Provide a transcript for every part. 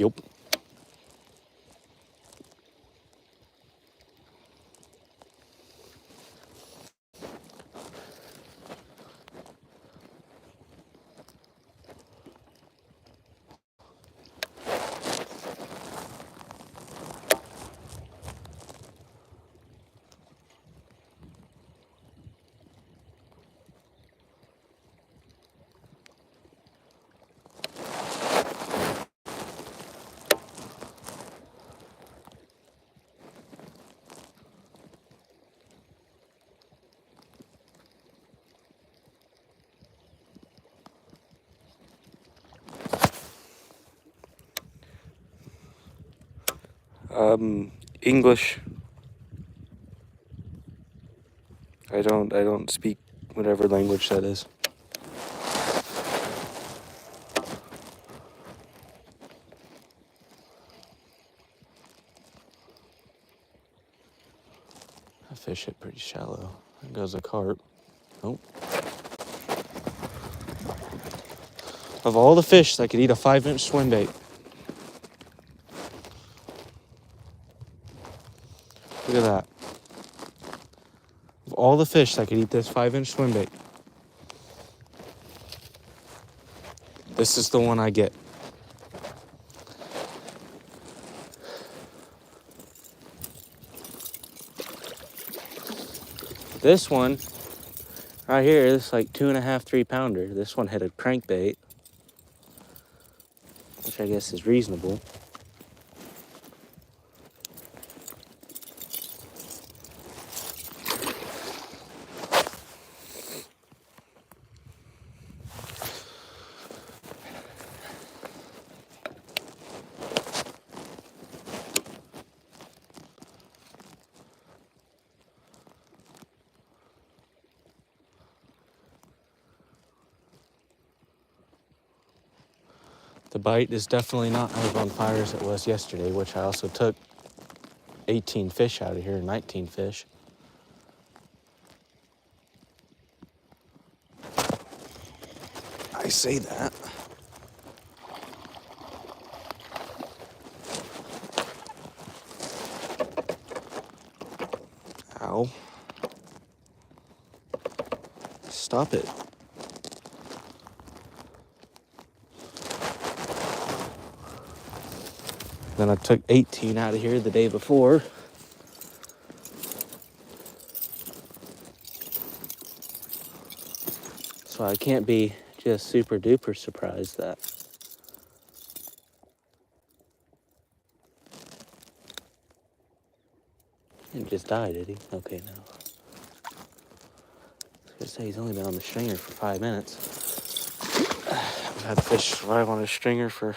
Yup. English. I don't speak whatever language that is. I fish it pretty shallow. There goes a carp. Nope. Of all the fish that could eat a 5-inch swim bait, look at that. Of all the fish that could eat this 5-inch swim bait, this is the one I get. This one right here, this is like 2.5, 3 pounder. This one had a crankbait, which I guess is reasonable. The bite is definitely not as on fire as it was yesterday, which I also took 18 fish out of here, 19 fish. I say that. Ow. Stop it. Then I took 18 out of here the day before. So I can't be just super duper surprised that he just died, did he? Okay, now. I was gonna say he's only been on the stringer for 5 minutes. I've had fish survive on a stringer for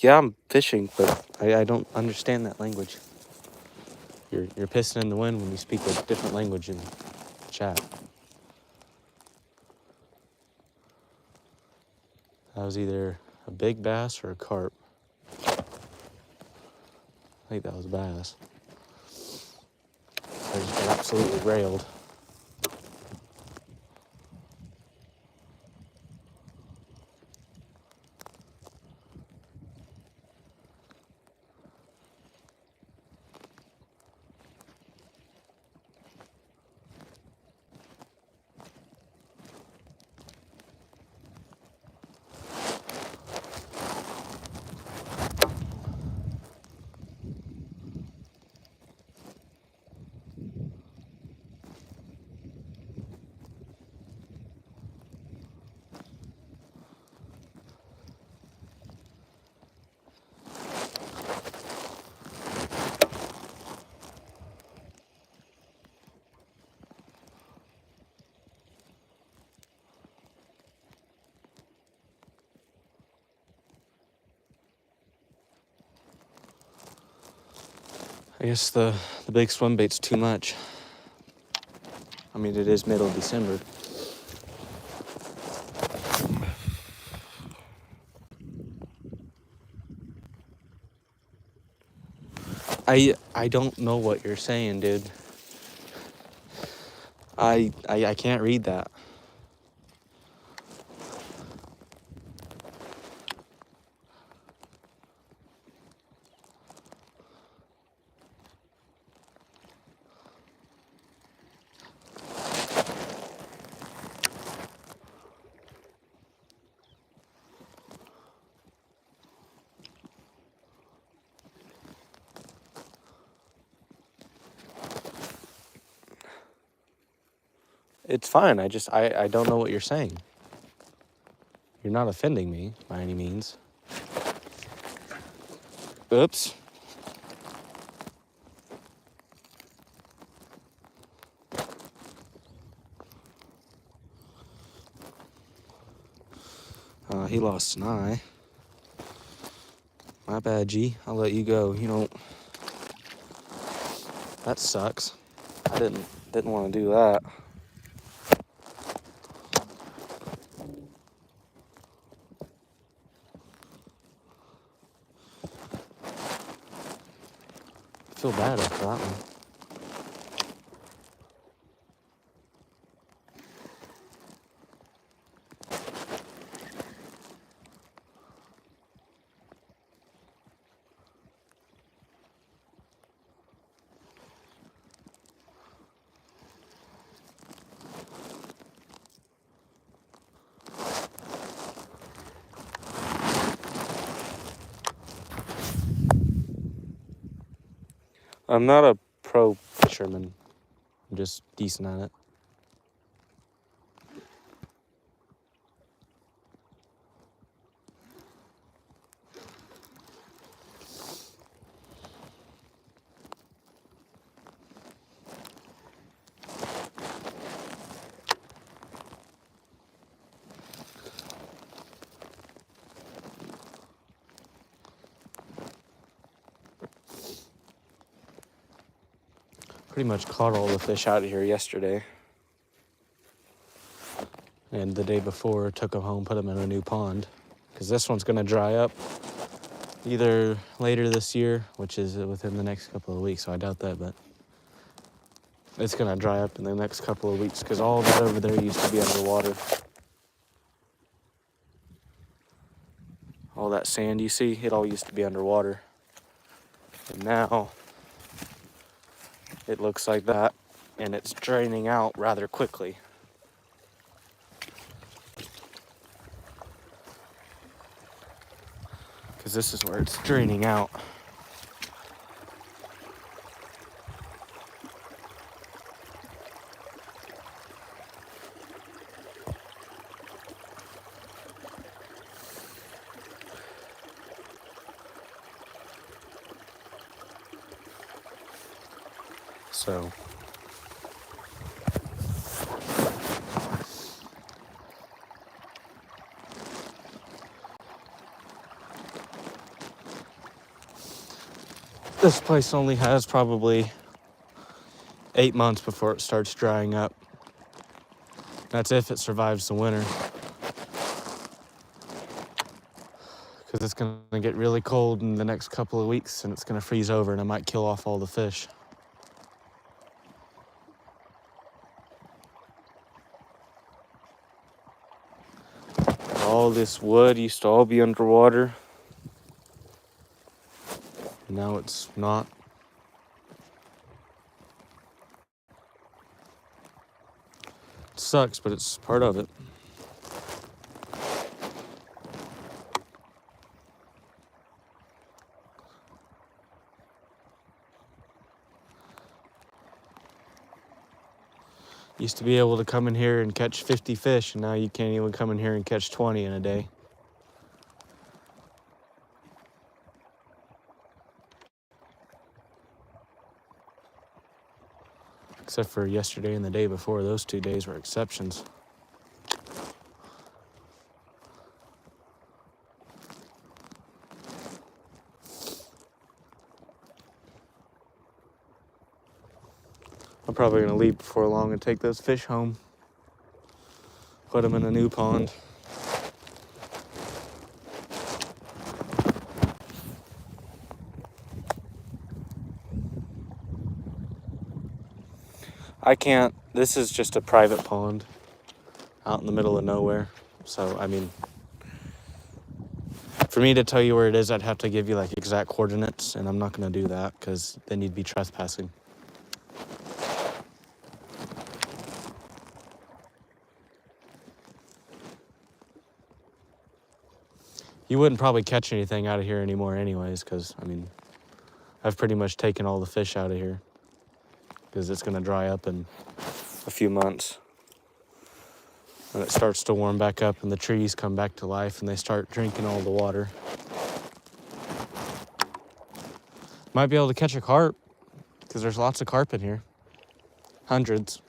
yeah, I'm fishing, but I don't understand that language. You're pissing in the wind when you speak a different language in chat. That was either a big bass or a carp. I think that was a bass. I just got absolutely railed. I guess the big swim bait's too much. I mean, it is middle of December. I don't know what you're saying, dude. I can't read that. It's fine. I don't know what you're saying. You're not offending me by any means. Oops. He lost an eye. My bad, G. I'll let you go. That sucks. I didn't want to do that. I feel bad after that one. I'm not a pro fisherman. I'm just decent at it. Pretty much caught all the fish out of here yesterday. And the day before, took them home, put them in a new pond. Because this one's going to dry up either later this year, which is within the next couple of weeks, so I doubt that, but it's going to dry up in the next couple of weeks because all that over there used to be underwater. All that sand you see, it all used to be underwater. And now it looks like that, and it's draining out rather quickly. Because this is where it's draining out. So this place only has probably 8 months before it starts drying up. That's if it survives the winter. Because it's going to get really cold in the next couple of weeks and it's going to freeze over and I might kill off all the fish. All this wood used to all be underwater. Now it's not. It sucks, but it's part of it. Used to be able to come in here and catch 50 fish, and now you can't even come in here and catch 20 in a day. Except for yesterday and the day before, those 2 days were exceptions. I'm probably going to leave before long and take those fish home. Put them in a new pond. I can't. This is just a private pond out in the middle of nowhere. So, I mean, for me to tell you where it is, I'd have to give you like exact coordinates, and I'm not going to do that because then you'd be trespassing. You wouldn't probably catch anything out of here anymore anyways, because, I mean, I've pretty much taken all the fish out of here because it's going to dry up in a few months. And it starts to warm back up and the trees come back to life and they start drinking all the water. Might be able to catch a carp because there's lots of carp in here. Hundreds.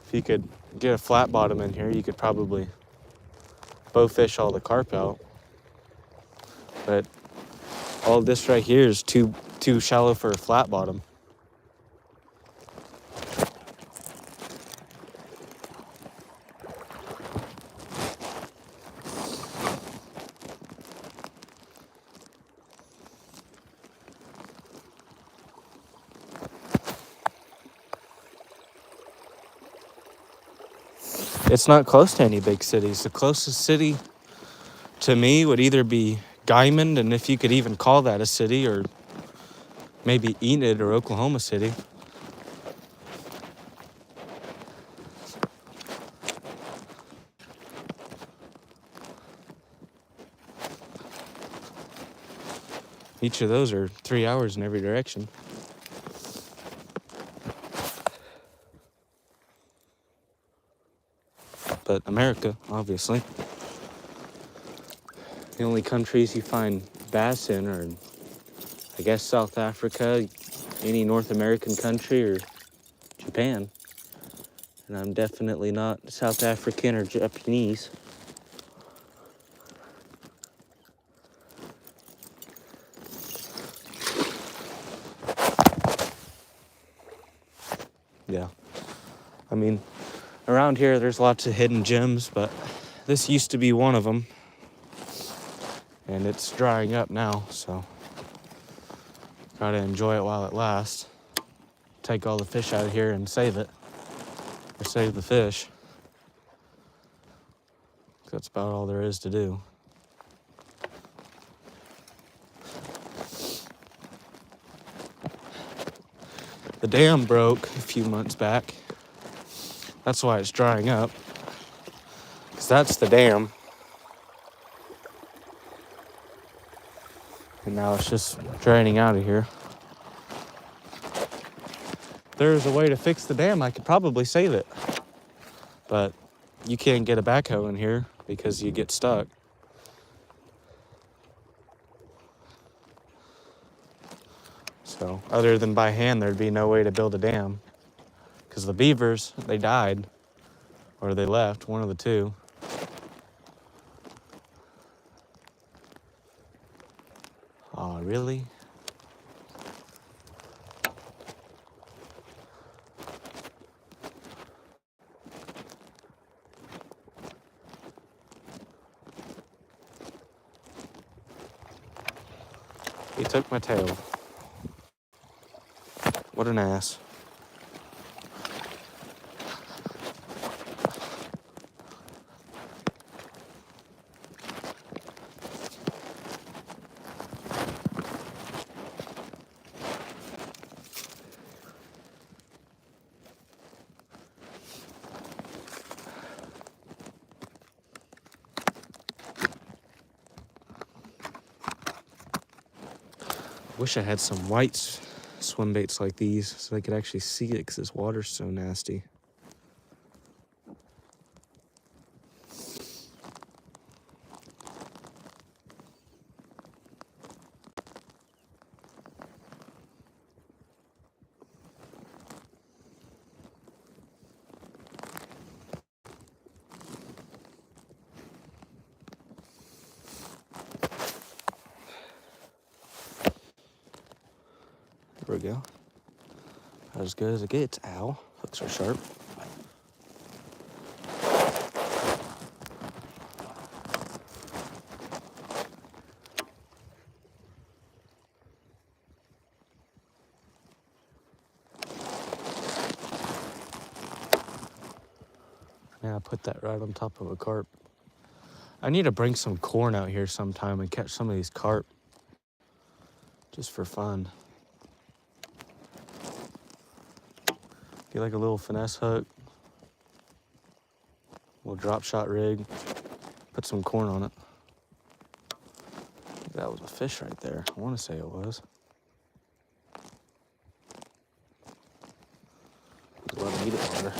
If you could get a flat bottom in here, you could probably bow fish all the carp out. But all this right here is too shallow for a flat bottom. It's not close to any big cities. The closest city to me would either be Guymon, and if you could even call that a city, or maybe Enid or Oklahoma City. Each of those are 3 hours in every direction. But America, obviously. The only countries you find bass in are, I guess, South Africa, any North American country, or Japan. And I'm definitely not South African or Japanese. Yeah. I mean, around here there's lots of hidden gems, but this used to be one of them. And it's drying up now, so gotta enjoy it while it lasts. Take all the fish out of here and save it, or save the fish. That's about all there is to do. The dam broke a few months back. That's why it's drying up, because that's the dam. And now it's just draining out of here. If there's a way to fix the dam, I could probably save it. But you can't get a backhoe in here because you get stuck. So other than by hand, there'd be no way to build a dam. Because the beavers, they died. Or they left, one of the two. Oh, really? He took my tail. What an ass. Wish I had some white swim baits like these so I could actually see it, because this water's so nasty. There we go. As good as it gets. Ow. Hooks are sharp. Yeah, I put that right on top of a carp. I need to bring some corn out here sometime and catch some of these carp. Just for fun. Get like a little finesse hook. Little drop shot rig. Put some corn on it. That was a fish right there. I want to say it was. eat it longer.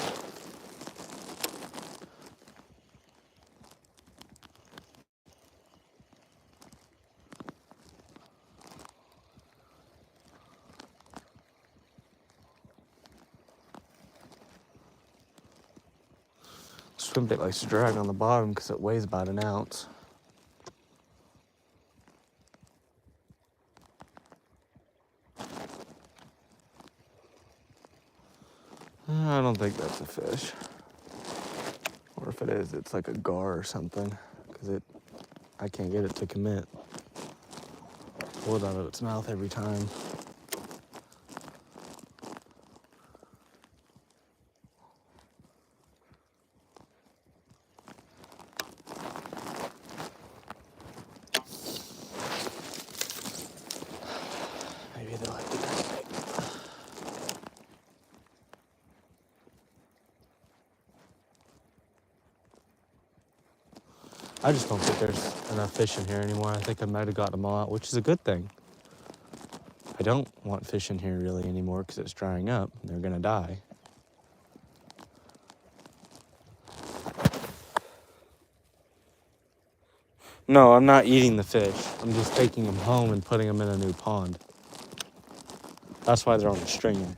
Swim bait likes to drag on the bottom because it weighs about an ounce. I don't think that's a fish. Or if it is, it's like a gar or something. Because I can't get it to commit. Pull it out of its mouth every time. Maybe they'll have to crankbait. I just don't think there's enough fish in here anymore. I think I might have gotten them all out, which is a good thing. I don't want fish in here really anymore because it's drying up. They're gonna die. No, I'm not eating the fish. I'm just taking them home and putting them in a new pond. That's why they're on the stringer.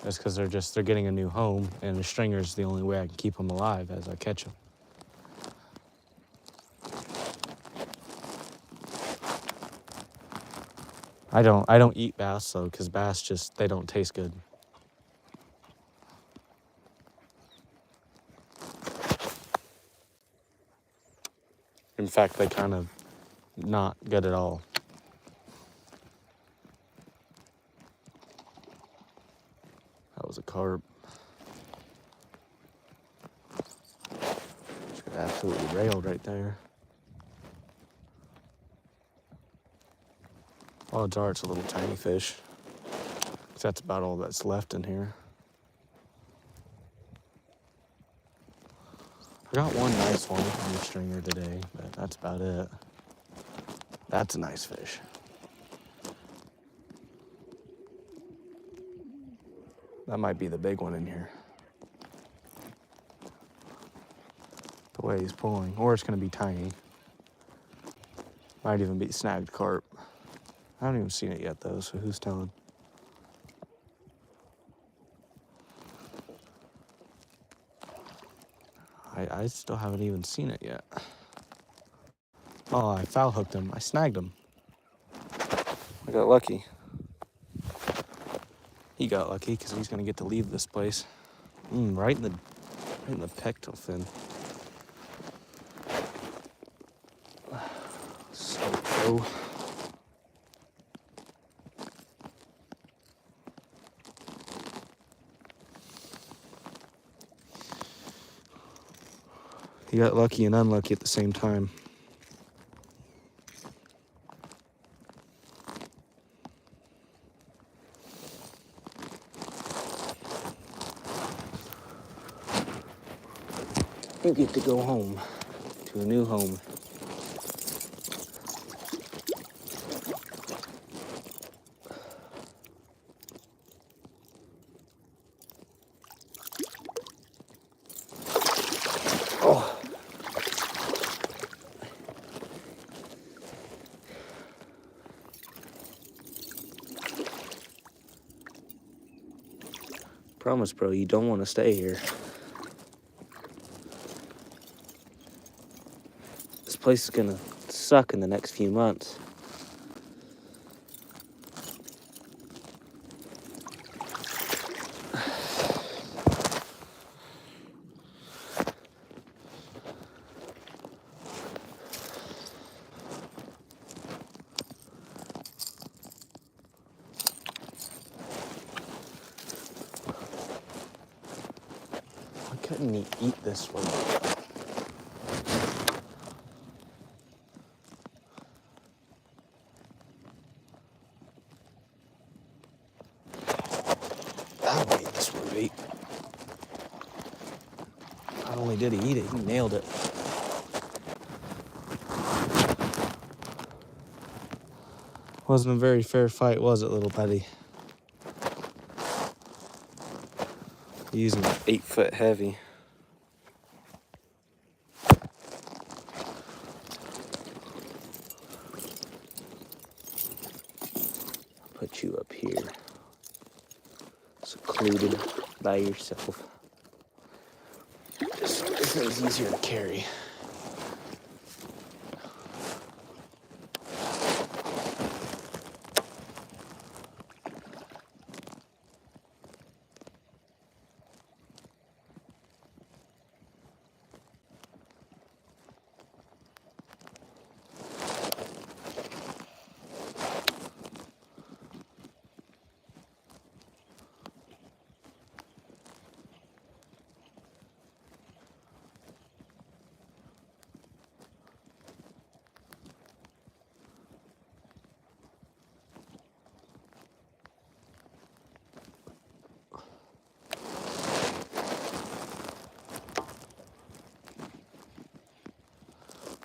That's because they're getting a new home, and the stringer is the only way I can keep them alive as I catch them. I don't eat bass though, because bass they don't taste good. In fact, they kind of not good at all. That was a carp. Just got absolutely railed right there. Odds are it's a little tiny fish. That's about all that's left in here. I got one nice one on the stringer today, but that's about it. That's a nice fish. That might be the big one in here. The way he's pulling, or it's gonna be tiny. Might even be snagged carp. I haven't even seen it yet though, so who's telling? I still haven't even seen it yet. Oh, I foul hooked him. I snagged him. I got lucky. He got lucky because he's gonna get to leave this place. Right in the pectoral fin. So low. He got lucky and unlucky at the same time. You get to go home, to a new home. Oh. Promise, bro, you don't want to stay here. This place is gonna suck in the next few months. Why couldn't he eat this one? That'll eat this one, bait. Not only did he eat it, he nailed it. Wasn't a very fair fight, was it, little buddy? Using 8-foot heavy. Put you up here, secluded by yourself. This thing's easier to carry.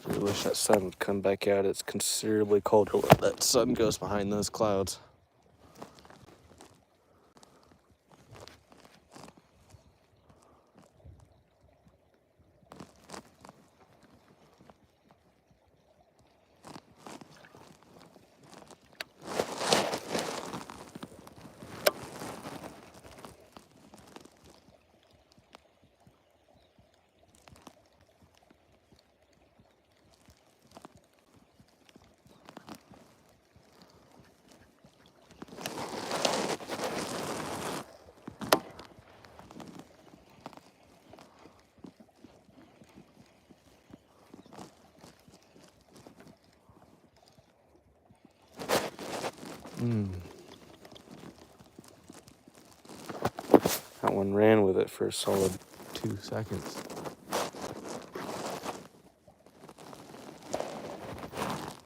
I wish that sun would come back out. It's considerably colder when that sun goes behind those clouds. That one ran with it for a solid 2 seconds.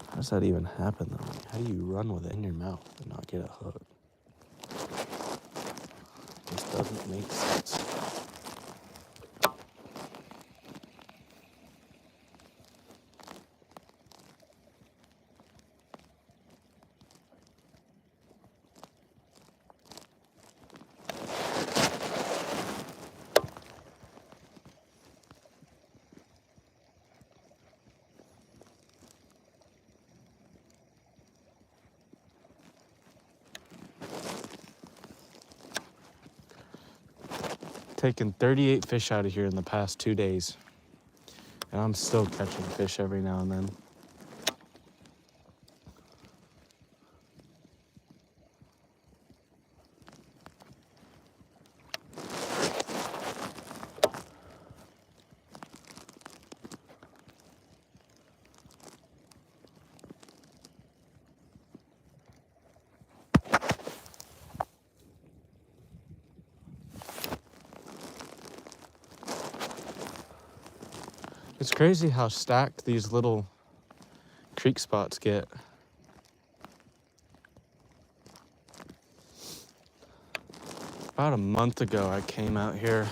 How does that even happen though? Like, how do you run with it in your mouth and not get a hook? This doesn't make sense. Taken 38 fish out of here in the past 2 days. And I'm still catching fish every now and then. It's crazy how stacked these little creek spots get. About a month ago, I came out here.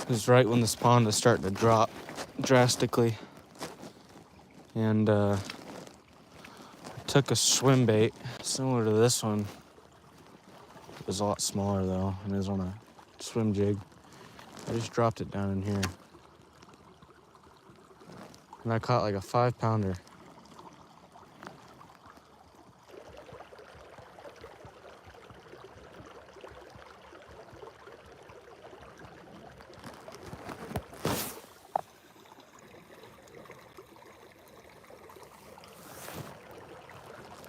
It was right when this pond is starting to drop drastically. And I took a swim bait similar to this one. It was a lot smaller though, and it was on a swim jig. I just dropped it down in here. And I caught like a 5-pounder.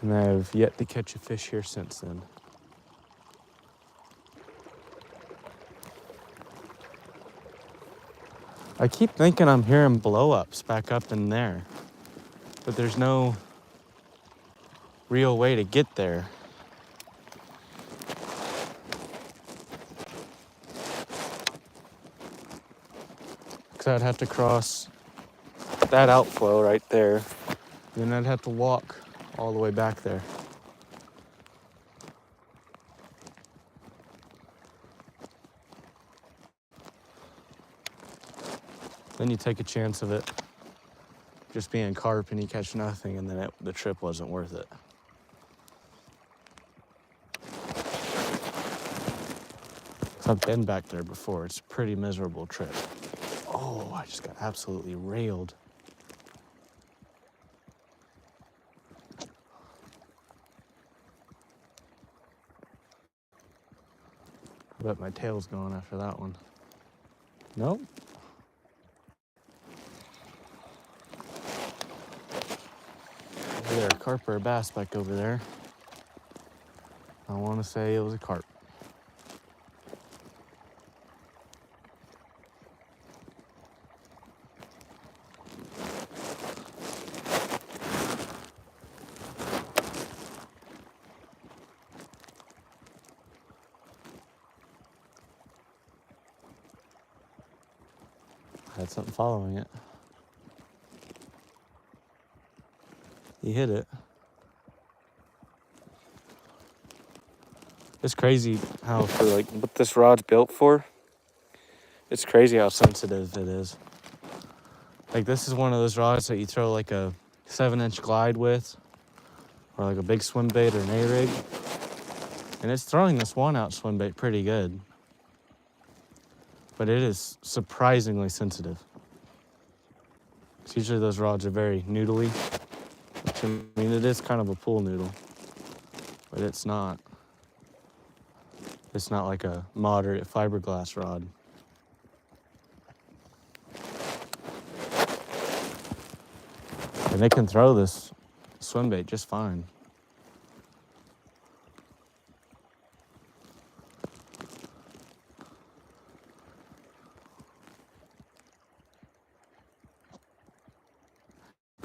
And I've yet to catch a fish here since then. I keep thinking I'm hearing blow-ups back up in there, but there's no real way to get there. Because I'd have to cross that outflow right there, then I'd have to walk all the way back there. Then you take a chance of it just being carp and you catch nothing, and then the trip wasn't worth it. So I've been back there before. It's a pretty miserable trip. Oh, I just got absolutely railed. I bet my tail's going after that one. Nope. Either a carp or a bass back over there. I want to say it was a carp. I had something following it. He hit it. It's crazy how, for like what this rod's built for, it's crazy how sensitive it is. Like, this is one of those rods that you throw like a 7-inch glide with, or like a big swim bait or an A-rig. And it's throwing this 1-ounce swim bait pretty good. But it is surprisingly sensitive. Usually those rods are very noodly. Which, I mean, it is kind of a pool noodle, but it's not. It's not like a moderate fiberglass rod. And they can throw this swim bait just fine.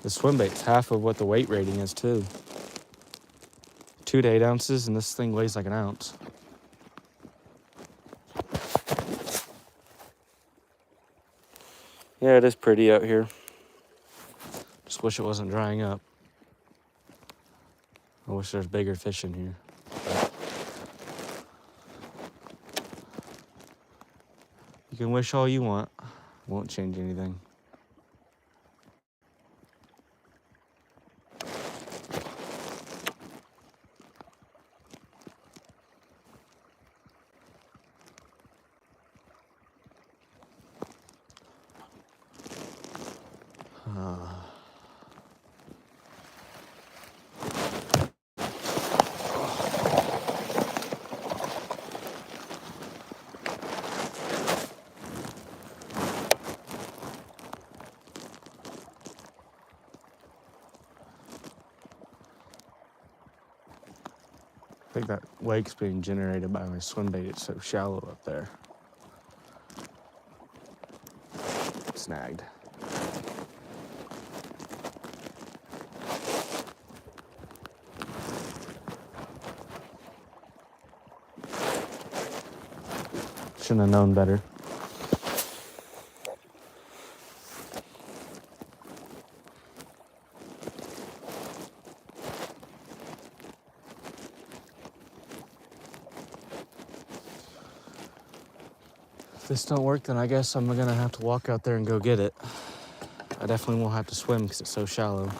The swim bait's half of what the weight rating is too. 2 to 8 ounces, and this thing weighs like an ounce. Yeah, it is pretty out here. Just wish it wasn't drying up. I wish there's bigger fish in here. You can wish all you want. Won't change anything. I think that wake's being generated by my swim bait. It's so shallow up there. Snagged. Shouldn't have known better. If this don't work, then I guess I'm gonna have to walk out there and go get it. I definitely won't have to swim because it's so shallow.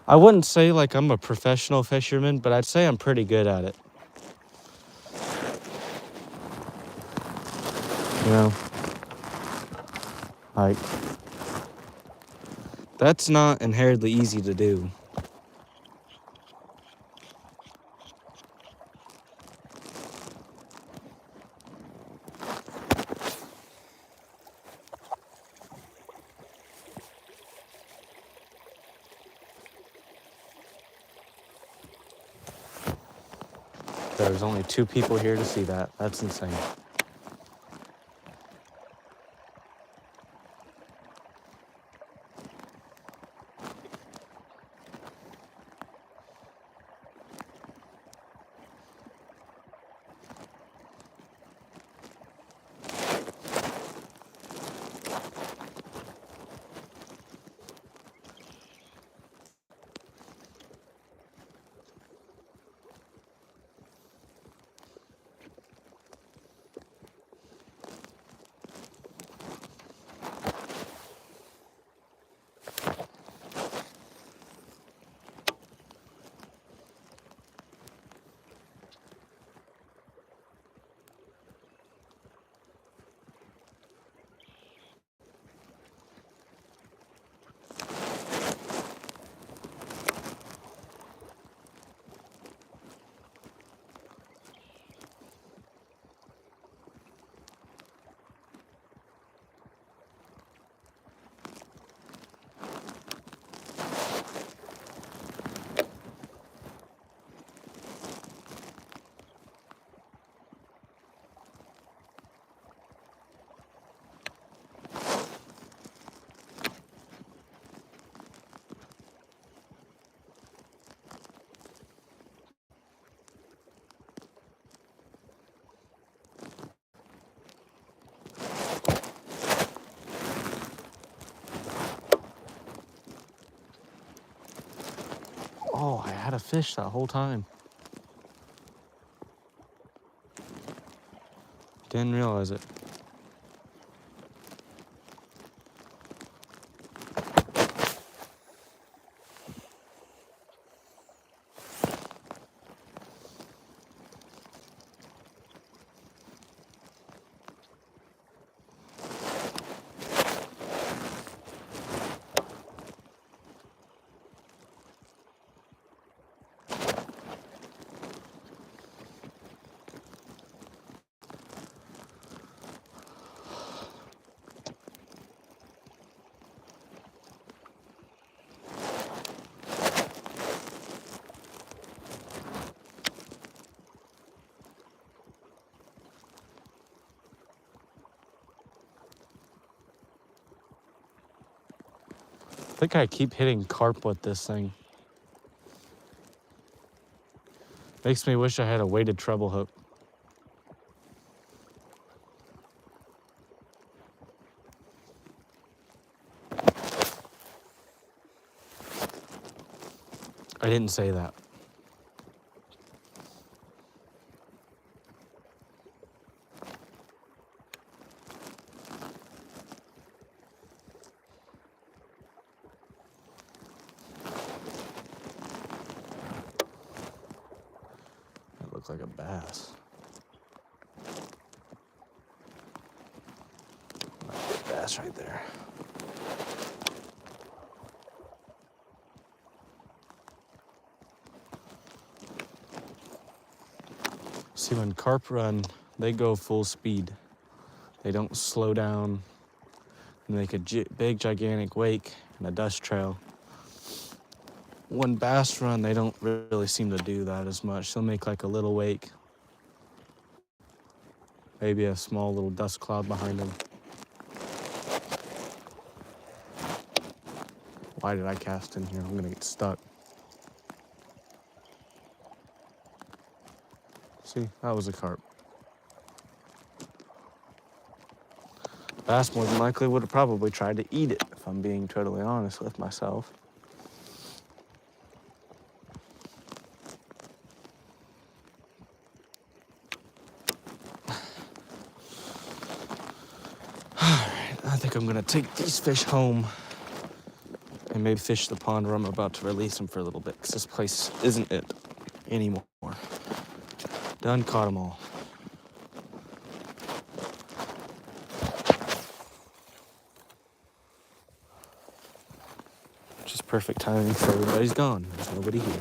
I wouldn't say like I'm a professional fisherman, but I'd say I'm pretty good at it. You know, like, that's not inherently easy to do. There's only 2 people here to see that. That's insane. had a fish that whole time. Didn't realize it. I think I keep hitting carp with this thing. Makes me wish I had a weighted treble hook. I didn't say that. That looks like a bass. Bass right there. See, when carp run, they go full speed. They don't slow down and make a big, gigantic wake and a dust trail. When bass run, they don't really seem to do that as much. They'll make like a little wake, maybe a small little dust cloud behind them. Why did I cast in here? I'm gonna get stuck. See, that was a carp. Bass more than likely would have probably tried to eat it, if I'm being totally honest with myself. Alright, I think I'm gonna take these fish home and maybe fish the pond where I'm about to release them for a little bit, because this place isn't it anymore. Done caught them all. Just perfect timing for everybody's gone. There's nobody here.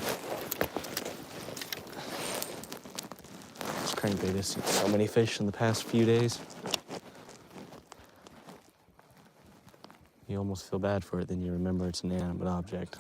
This crankbait has seen so many fish in the past few days. You almost feel bad for it, then you remember it's an inanimate object.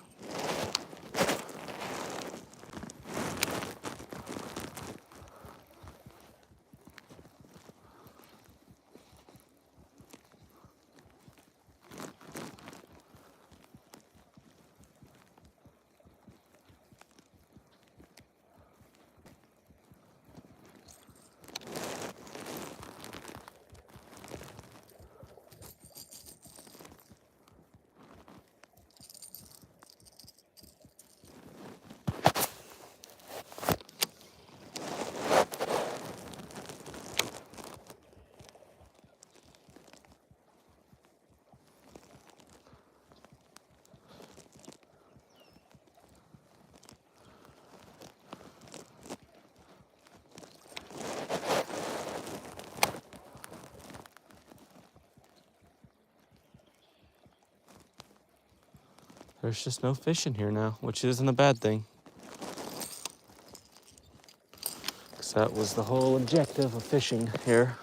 There's just no fish in here now, which isn't a bad thing. Because that was the whole objective of fishing here.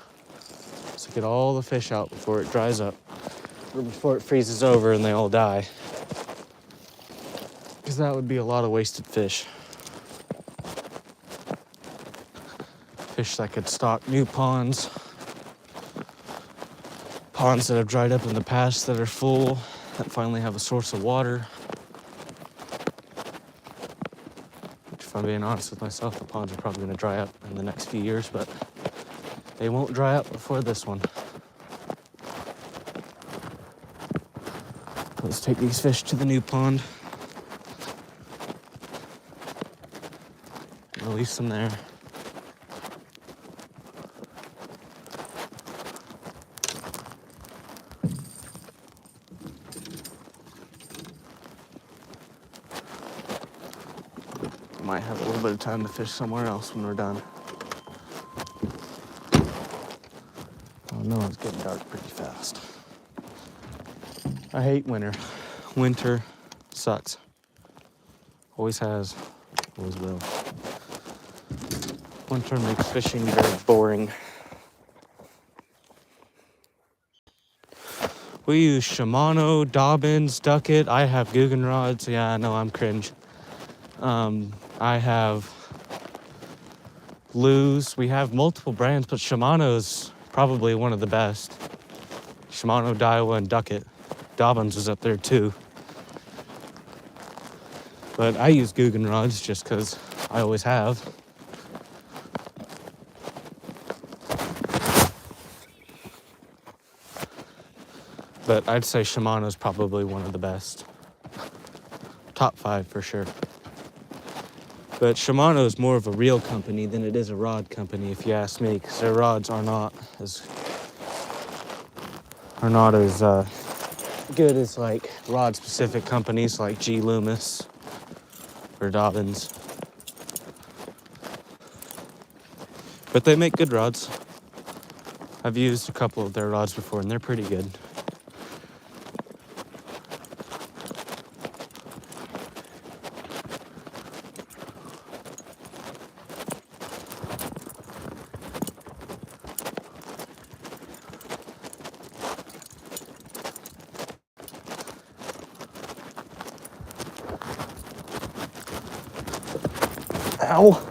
Is to get all the fish out before it dries up. Or before it freezes over and they all die. Because that would be a lot of wasted fish. Fish that could stock new ponds. Ponds that have dried up in the past that are full, that finally have a source of water. Which, if I'm being honest with myself, the ponds are probably going to dry up in the next few years, but they won't dry up before this one. Let's take these fish to the new pond. release them there. Might have a little bit of time to fish somewhere else when we're done. Oh no, it's getting dark pretty fast. I hate winter. Winter sucks. Always has, always will. Winter makes fishing very boring. We use Shimano, Dobbins, Duckett. I have Guggen rods. Yeah, I know, I'm cringe. I have Lew's. We have multiple brands, but Shimano's probably one of the best. Shimano, Daiwa, and Duckett. Dobbins is up there too. But I use Guggen rods just because I always have. But I'd say Shimano's probably one of the best. Top 5 for sure. But Shimano is more of a reel company than it is a rod company, if you ask me, because their rods are not as good as like rod-specific companies like G. Loomis or Dobbins. But they make good rods. I've used a couple of their rods before, and they're pretty good. Ow!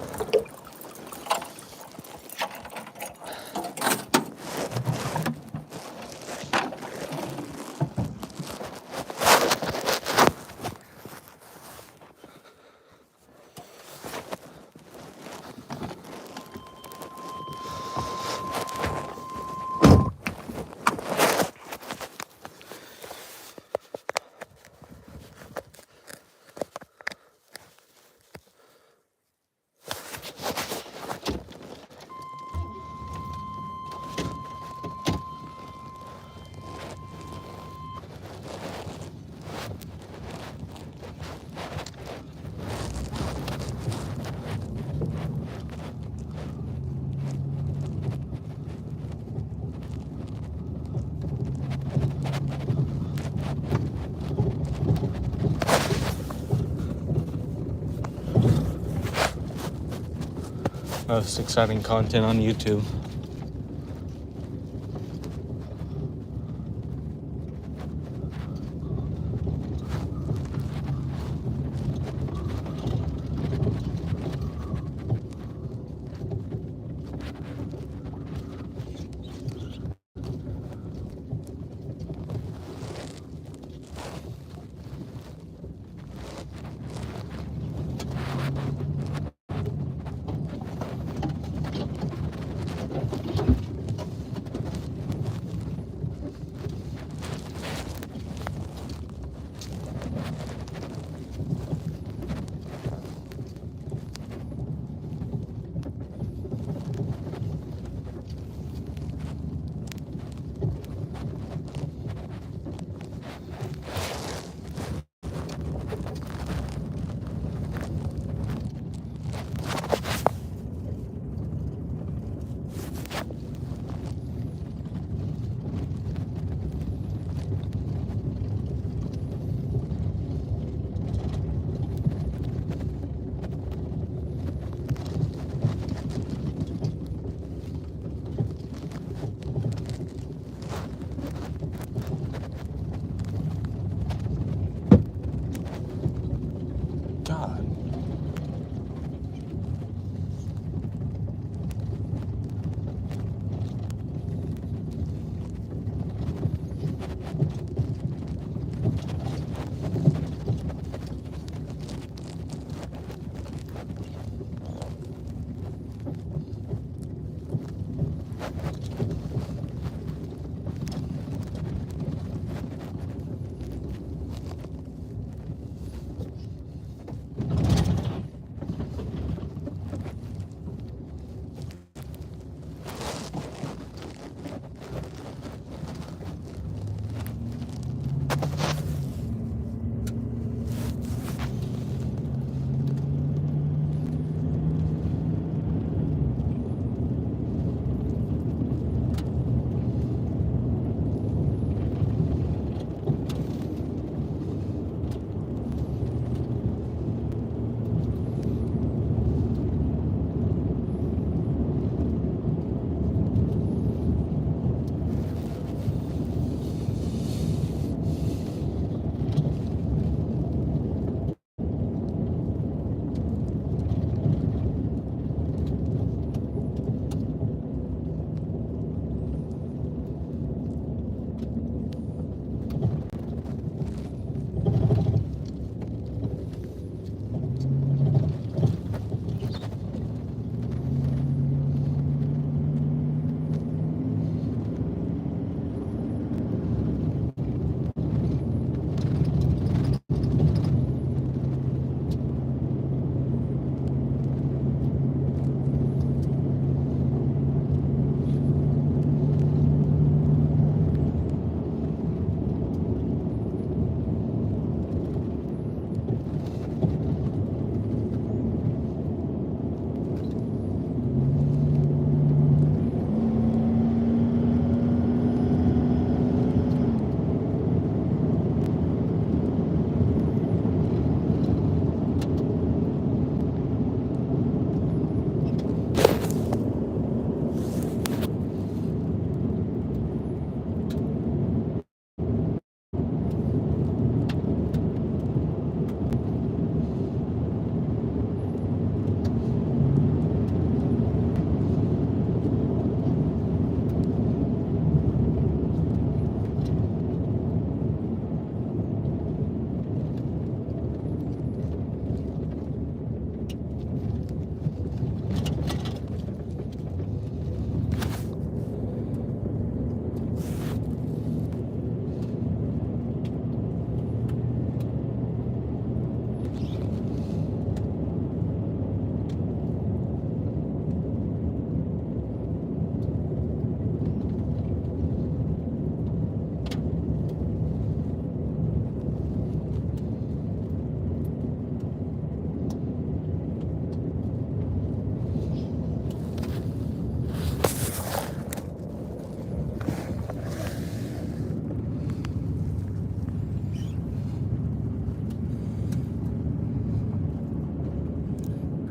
That's exciting content on YouTube.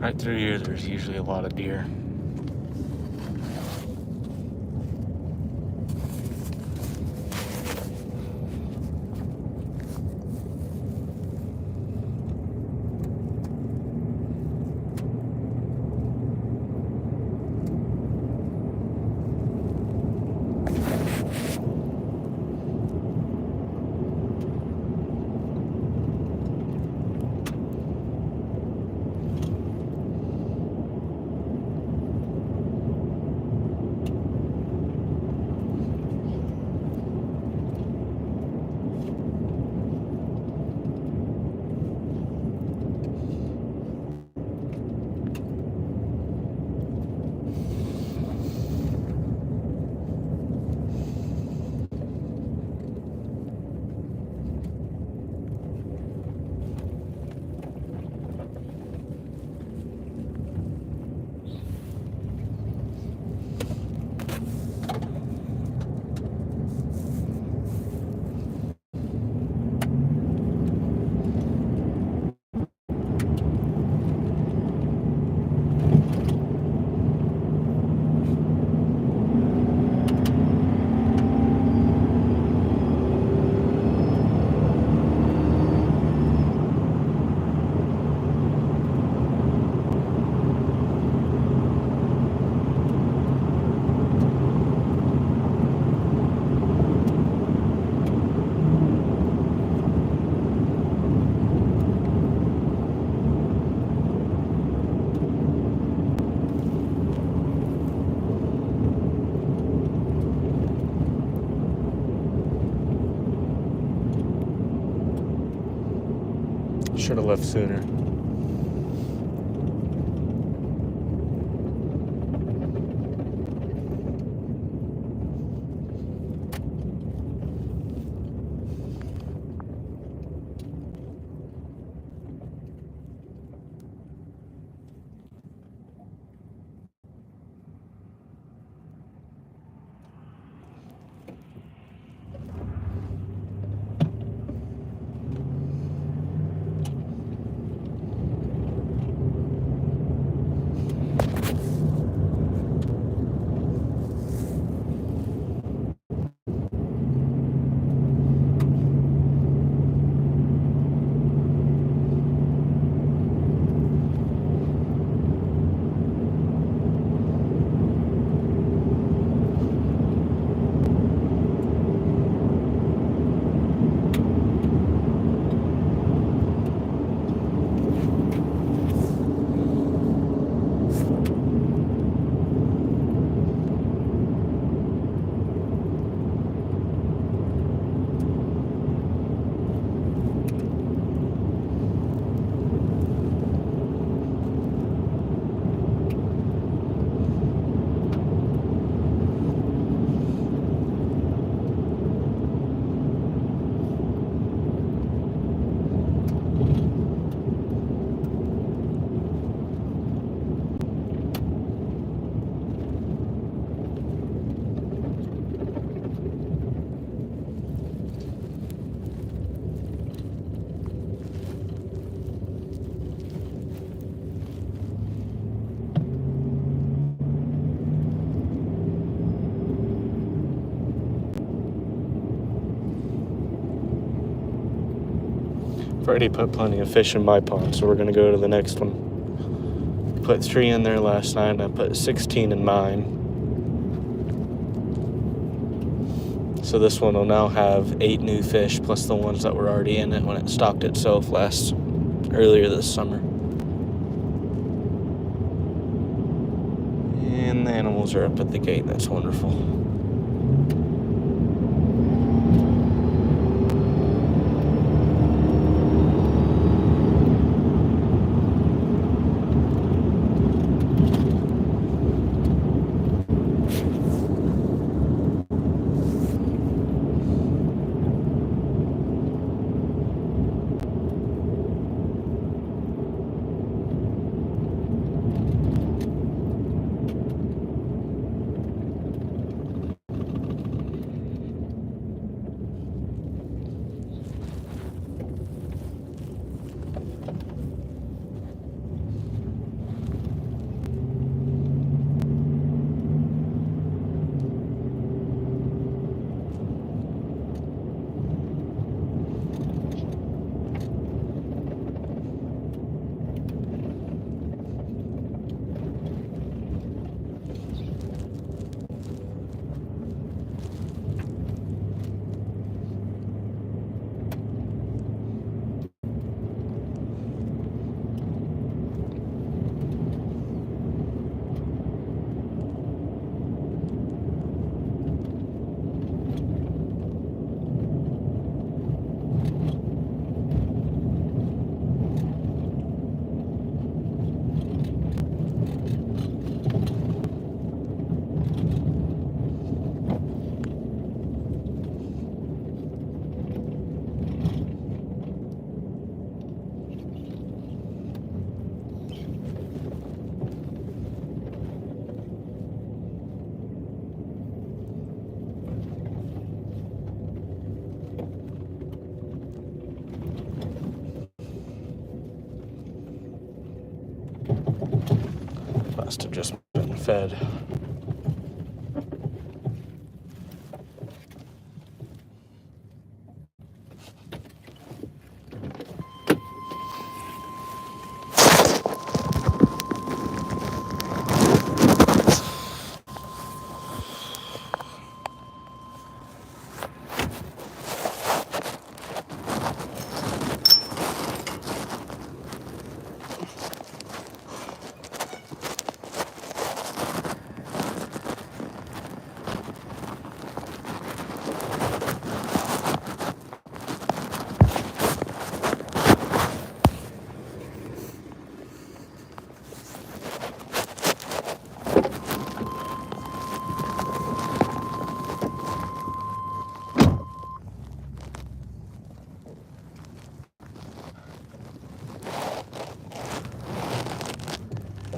Right through here, there's usually a lot of deer. Should have left sooner. I've already put plenty of fish in my pond, so we're going to go to the next one. Put 3 in there last night, and I put 16 in mine. So this one will now have 8 new fish, plus the ones that were already in it when it stocked itself earlier this summer. And the animals are up at the gate. That's wonderful. must have just been fed.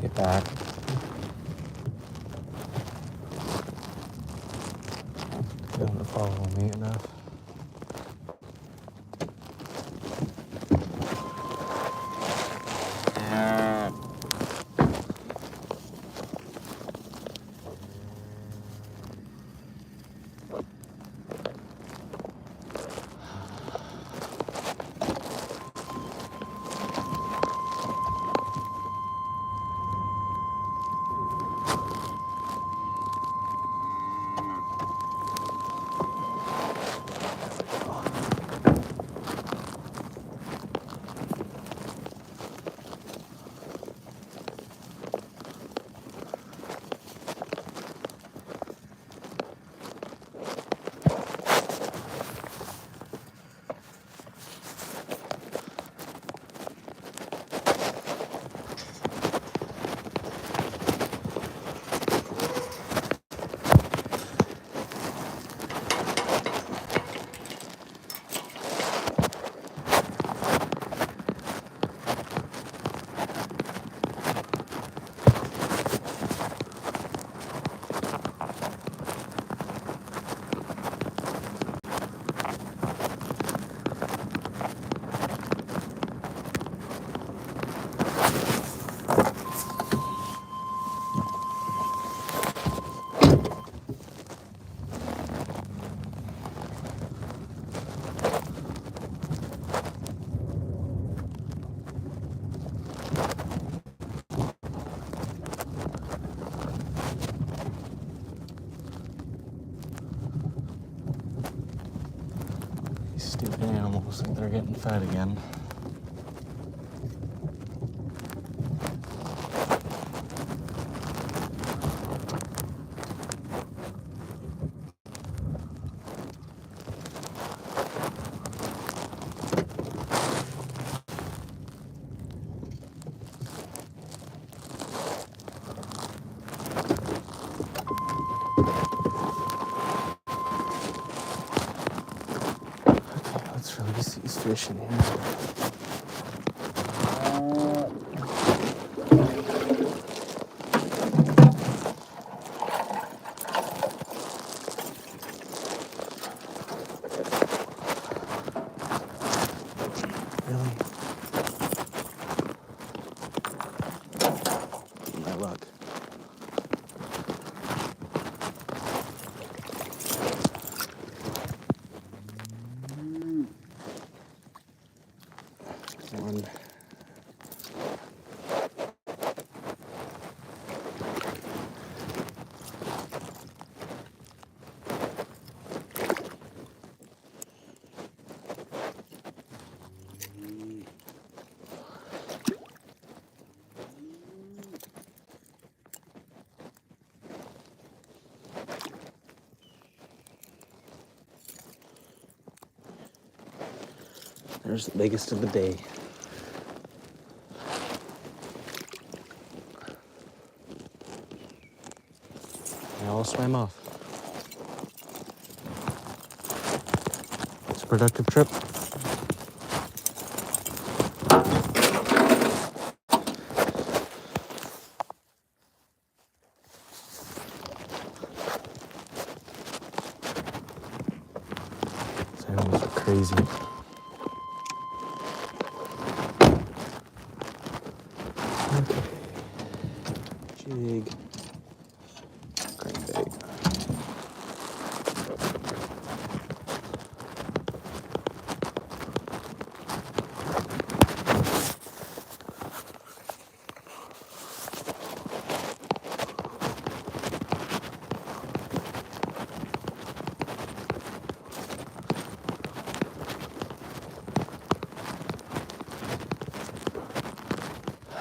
Get back. Doesn't follow me enough. These stupid animals think they're getting fed again. Okay, let's release these fish in here. Really? My luck. One. There's the biggest of the day. They all swam off. It's a productive trip. These animals are crazy. Jig. Crankbait.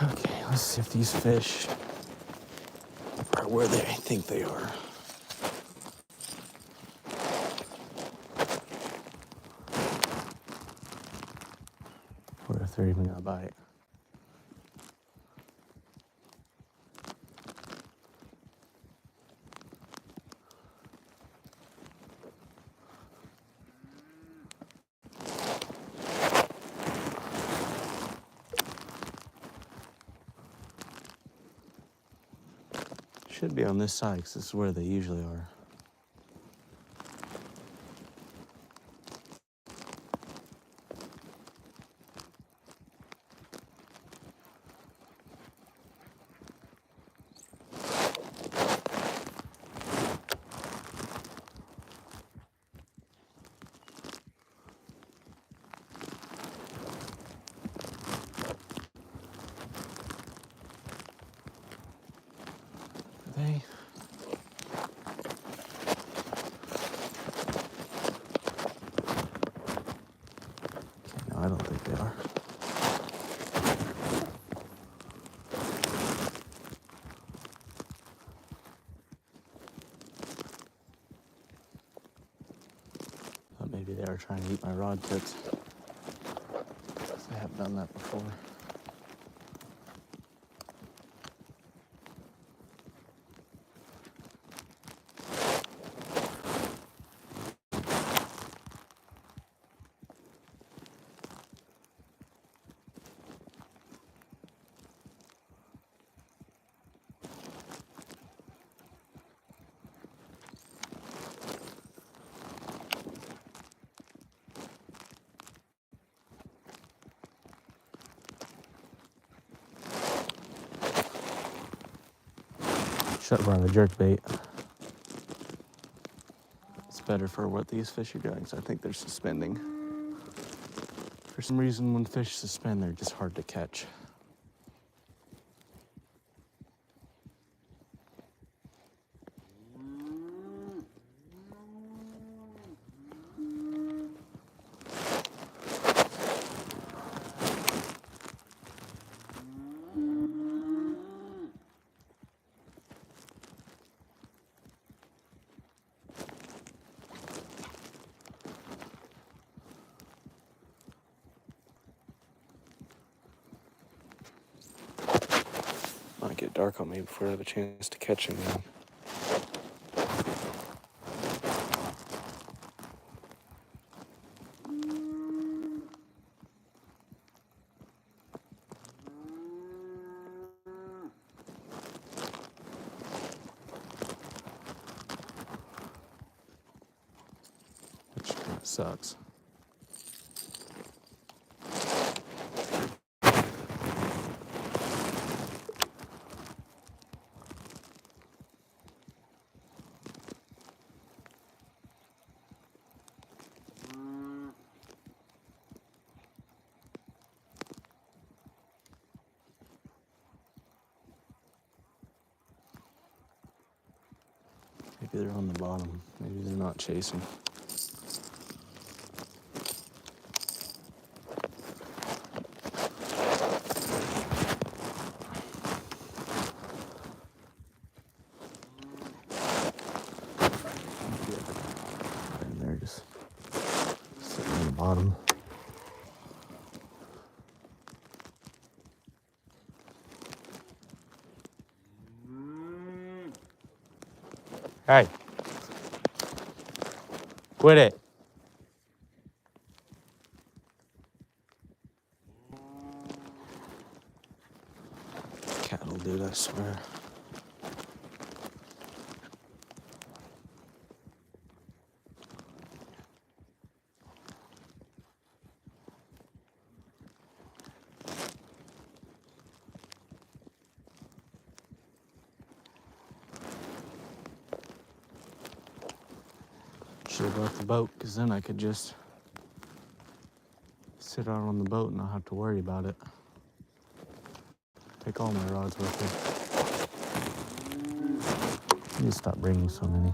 Okay, let's see if these fish are where they think they are. Or if they're even gonna bite. Should be on this side because this is where they usually are. Are they? Okay, no, I don't think they are. Thought maybe they were trying to eat my rod tips. I haven't done that before. Shut run the jerk bait. It's better for what these fish are doing, so I think they're suspending. For some reason, when fish suspend, they're just hard to catch. Might get dark on me before I have a chance to catch him now. Which kind of sucks. Maybe they're on the bottom. Maybe they're not chasing. And they're just sitting on the bottom. Hey. Quit it. Cattle, dude, I swear. Should have brought the boat, because then I could just sit out on the boat and not have to worry about it. Take all my rods with me. I need to stop bringing so many.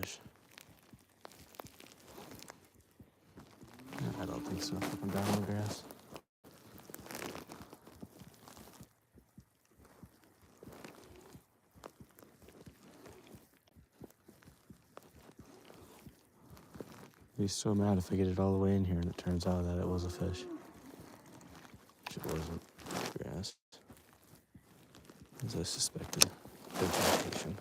Fish. I don't think so. Up and down the grass. I'd be so mad if I get it all the way in here and it turns out that it was a fish. Which it wasn't. Grass. As I suspected. Vegetation.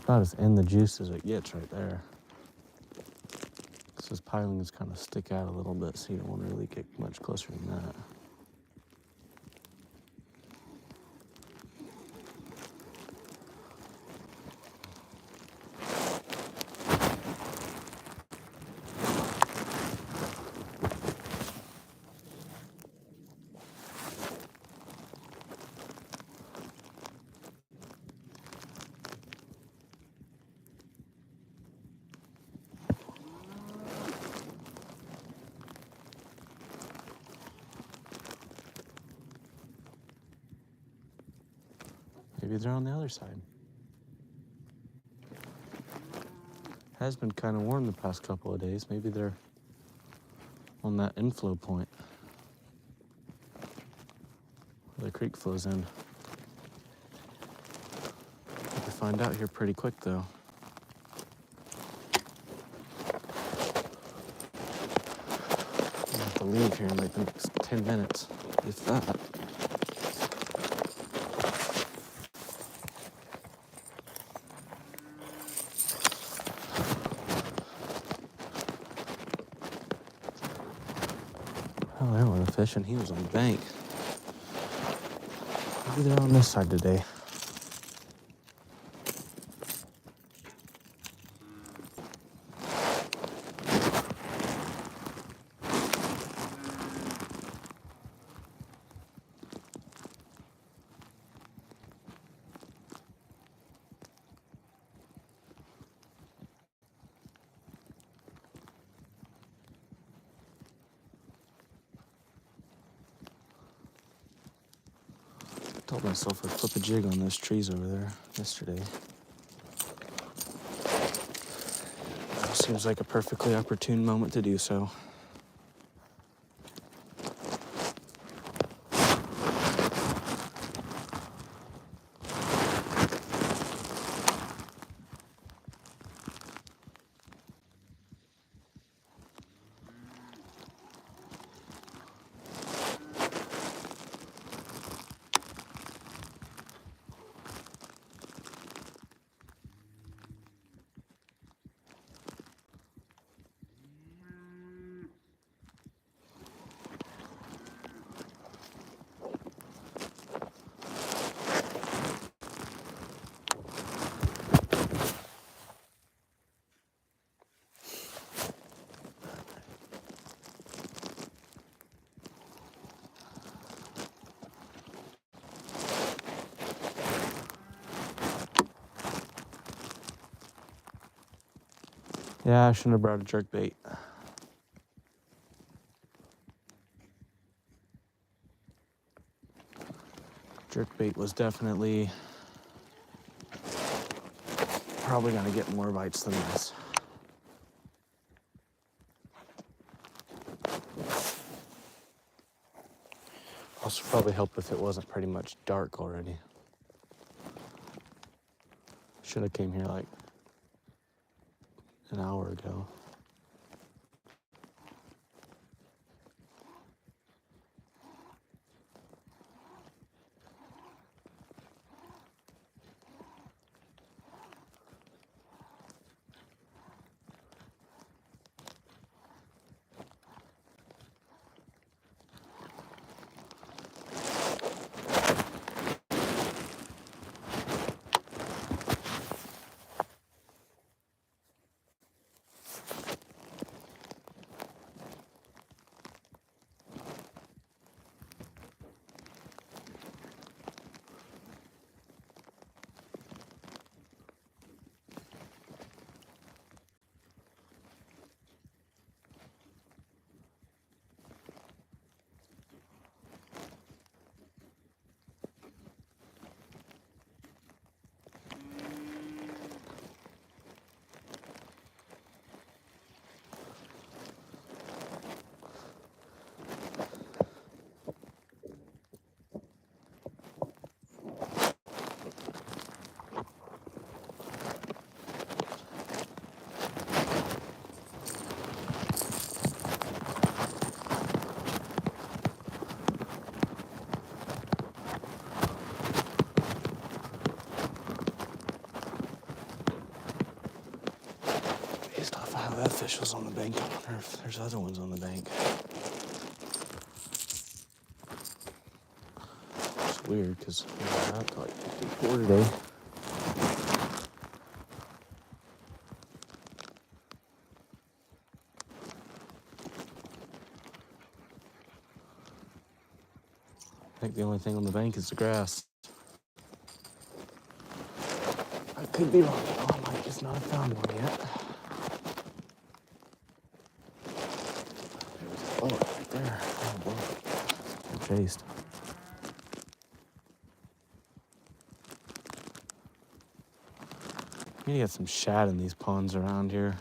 About as in the juice as it gets right there. This pilings kind of stick out a little bit, so you don't want to really get much closer than that. Maybe they're on the other side. Has been kind of warm the past couple of days. Maybe they're on that inflow point where the creek flows in. We can find out here pretty quick, though. I have to leave here in like the next 10 minutes, if that. Oh, there was a fish, and he was on the bank. Maybe they're on this side today. I told myself I'd flip a jig on those trees over there yesterday. Now seems like a perfectly opportune moment to do so. Yeah, I shouldn't have brought a jerk bait. Jerk bait was definitely probably gonna get more bites than this. Also probably help if it wasn't pretty much dark already. Should have came here like an hour ago. Based off of how that fish was on the bank, I wonder if there's other ones on the bank. It's weird because we're out to like 54 today. I think the only thing on the bank is the grass. I could be wrong. Oh, I might just not have found one yet. There was a boat right there. Oh, boy. I'm chased. We need to get some shad in these ponds around here.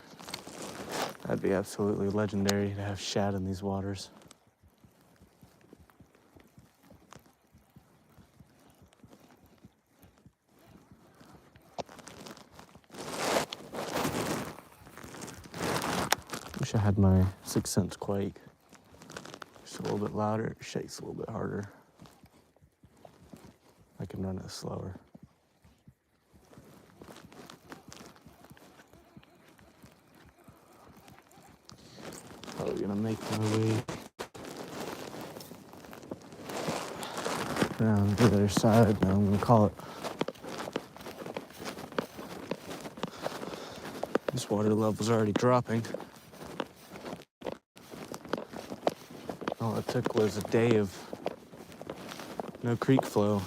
That'd be absolutely legendary to have shad in these waters. Wish I had my 6th Sense Quake. Just a little bit louder, it shakes a little bit harder. I can run it slower. Probably gonna make my way around the other side. Now I'm gonna call it. This water level's already dropping. All it took was a day of no creek flow.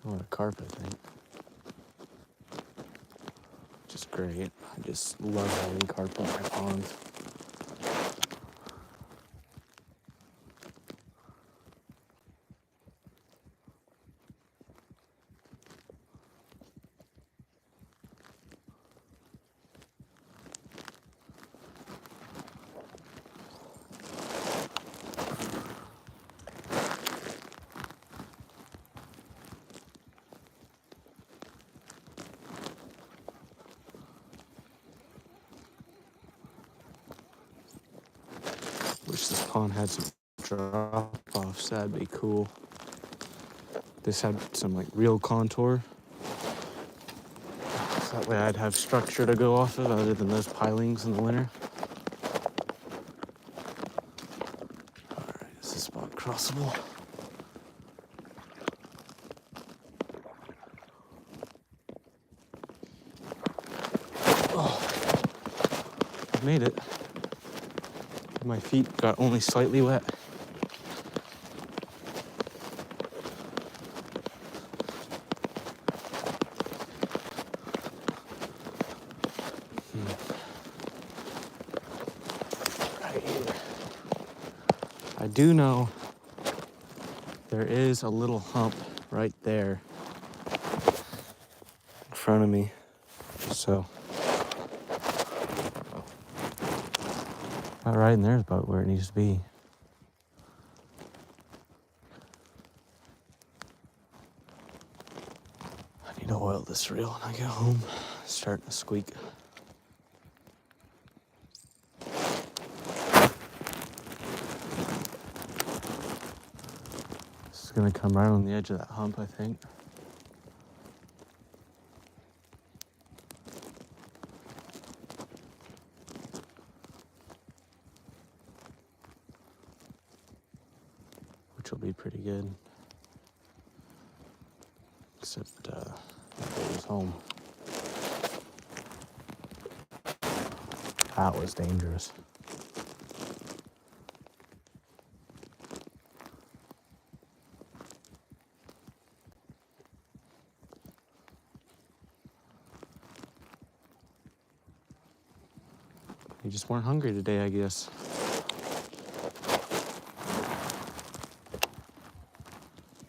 Oh, a carp, I think. Just great. I just love having carp in my ponds. Wish this pond had some drop-offs. That'd be cool. This had some like real contour. So that way I'd have structure to go off of other than those pilings in the winter. Alright, is this spot crossable? Oh, I made it. My feet got only slightly wet. Right here. I do know there is a little hump right there in front of me. So right in there is about where it needs to be. I need to oil this reel when I get home. It's starting to squeak. This is gonna come right on the edge of that hump, I think. Which will be pretty good. Except, it was home. That was dangerous. You just weren't hungry today, I guess.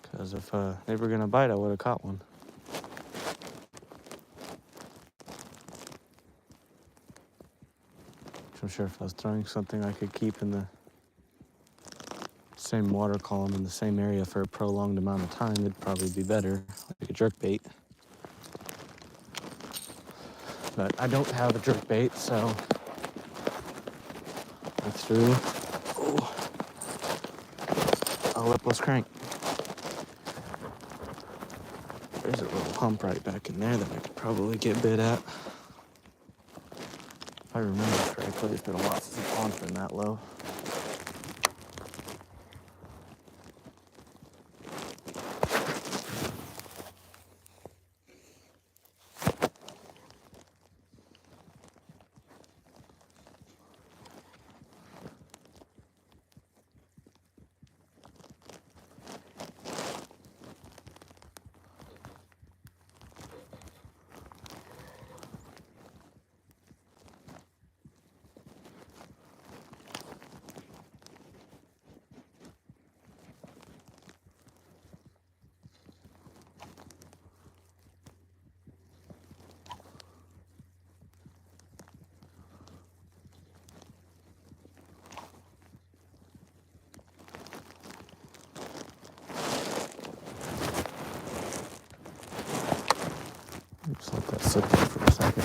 Because if they were gonna bite, I would have caught one. I'm sure if I was throwing something I could keep in the same water column in the same area for a prolonged amount of time, it'd probably be better, like a jerk bait. But I don't have a jerk bait, so I threw a lipless crank. There's a little hump right back in there that I could probably get bit at. If I remember correctly, it's been a while since the pond's been that low. Just let that sit there for a second.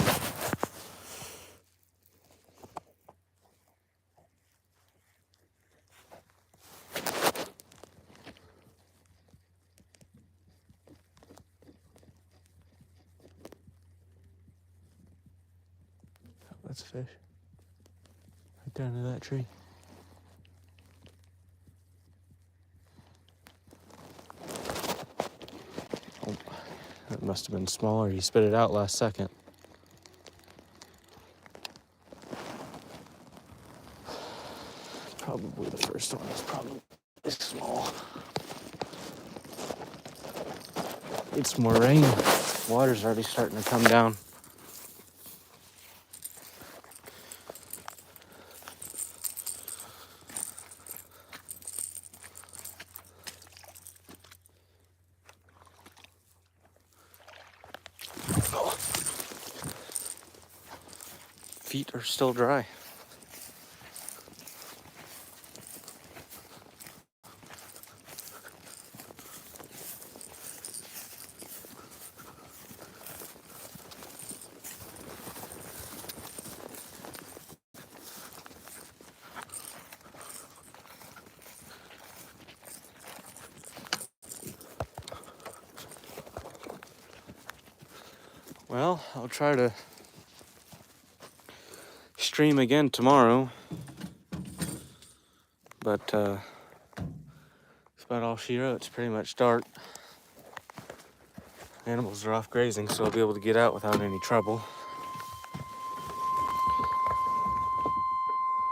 That's a fish. Right down to that tree. Oh, that must have been smaller. He spit it out last second. Probably the first one is probably small. It's more rain. Water's already starting to come down. Oh. Feet are still dry. Well, I'll try to stream again tomorrow, but that's about all she wrote. It's pretty much dark. Animals are off grazing, so I'll be able to get out without any trouble.